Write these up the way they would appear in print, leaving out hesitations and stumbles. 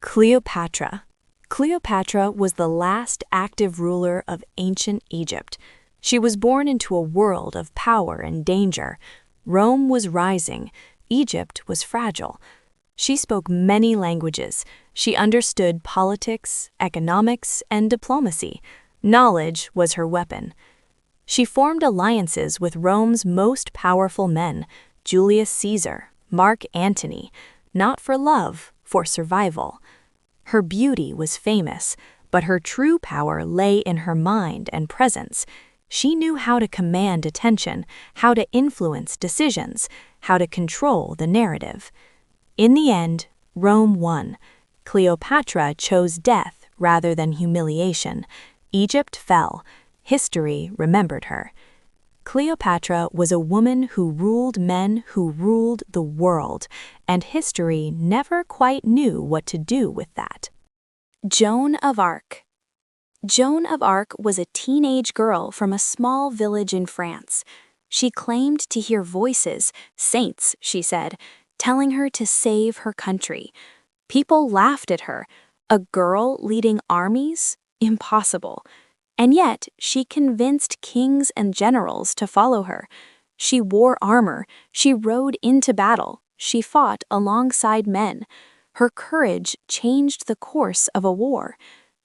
Cleopatra. Cleopatra was the last active ruler of ancient Egypt. She was born into a world of power and danger. Rome was rising. Egypt was fragile. She spoke many languages. She understood politics, economics, and diplomacy. Knowledge was her weapon. She formed alliances with Rome's most powerful men, Julius Caesar, Mark Antony, not for love, for survival. Her beauty was famous, but her true power lay in her mind and presence. She knew how to command attention, how to influence decisions, how to control the narrative. In the end, Rome won. Cleopatra chose death rather than humiliation. Egypt fell. History remembered her. Cleopatra was a woman who ruled men who ruled the world, and history never quite knew what to do with that. Joan of Arc. Joan of Arc was a teenage girl from a small village in France. She claimed to hear voices, saints, she said, telling her to save her country. People laughed at her. A girl leading armies? Impossible. And yet, she convinced kings and generals to follow her. She wore armor, she rode into battle, she fought alongside men. Her courage changed the course of a war.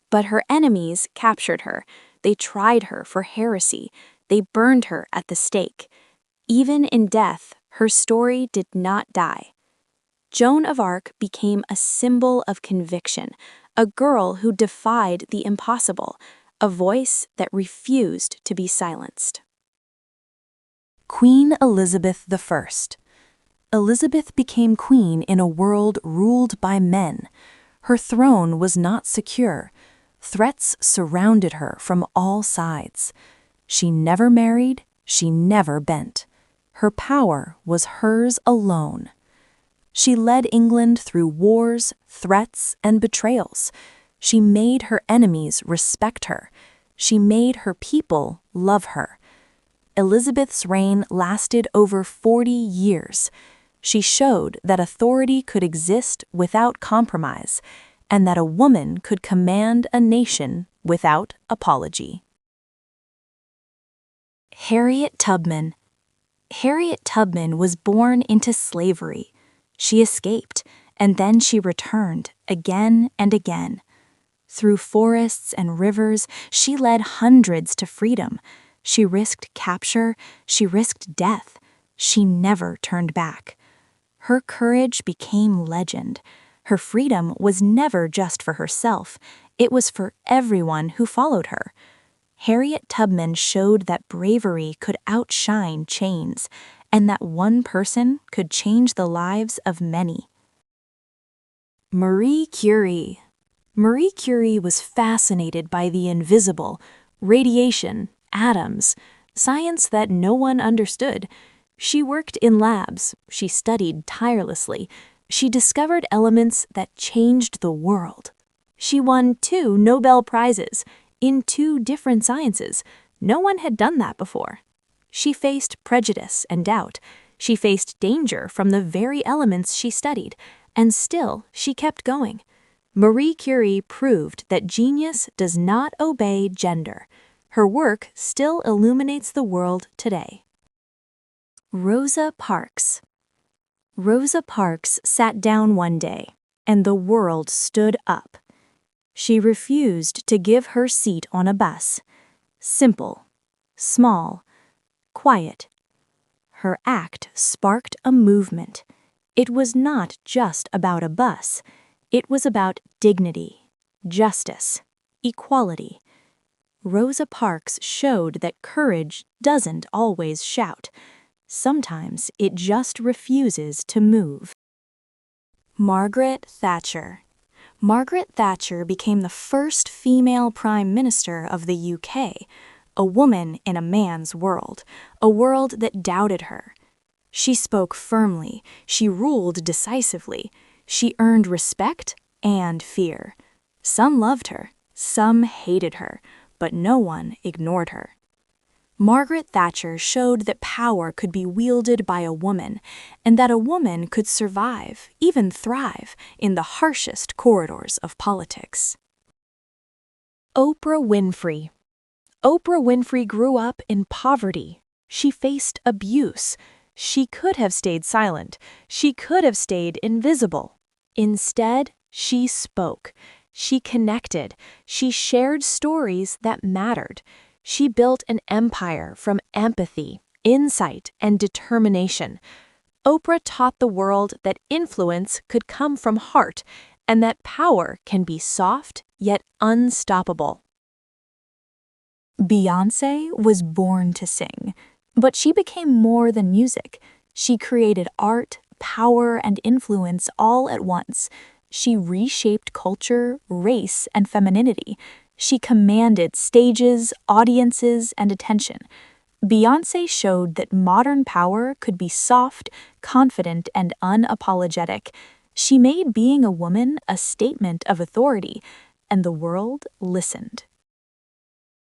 But her enemies captured her. They tried her for heresy. They burned her at the stake. Even in death, her story did not die. Joan of Arc became a symbol of conviction, a girl who defied the impossible, a voice that refused to be silenced. Queen Elizabeth I. Elizabeth became queen in a world ruled by men. Her throne was not secure. Threats surrounded her from all sides. She never married, she never bent. Her power was hers alone. She led England through wars, threats, and betrayals. She made her enemies respect her. She made her people love her. Elizabeth's reign lasted over 40 years. She showed that authority could exist without compromise, and that a woman could command a nation without apology. Harriet Tubman. Harriet Tubman was born into slavery. She escaped, and then she returned again and again. Through forests and rivers, she led hundreds to freedom. She risked capture, she risked death. She never turned back. Her courage became legend. Her freedom was never just for herself. It was for everyone who followed her. Harriet Tubman showed that bravery could outshine chains, and that one person could change the lives of many. Marie Curie. Marie Curie was fascinated by the invisible, radiation, atoms, science that no one understood. She worked in labs, she studied tirelessly, she discovered elements that changed the world. She won 2 Nobel Prizes in 2 different sciences. No one had done that before. She faced prejudice and doubt. She faced danger from the very elements she studied, and still she kept going. Marie Curie proved that genius does not obey gender. Her work still illuminates the world today. Rosa Parks. Rosa Parks sat down one day, and the world stood up. She refused to give her seat on a bus. Simple, small, quiet. Her act sparked a movement. It was not just about a bus. It was about dignity, justice, equality. Rosa Parks showed that courage doesn't always shout. Sometimes it just refuses to move. Margaret Thatcher. Margaret Thatcher became the first female Prime Minister of the UK, a woman in a man's world, a world that doubted her. She spoke firmly, she ruled decisively, she earned respect and fear. Some loved her, some hated her, but no one ignored her. Margaret Thatcher showed that power could be wielded by a woman, and that a woman could survive, even thrive, in the harshest corridors of politics. Oprah Winfrey. Oprah Winfrey grew up in poverty. She faced abuse. She could have stayed silent. She could have stayed invisible. Instead, she spoke. She connected. She shared stories that mattered. She built an empire from empathy, insight, and determination. Oprah taught the world that influence could come from heart and that power can be soft yet unstoppable. Beyoncé was born to sing, but she became more than music. She created art, power, and influence all at once. She reshaped culture, race, and femininity. She commanded stages, audiences, and attention. Beyoncé showed that modern power could be soft, confident, and unapologetic. She made being a woman a statement of authority, and the world listened.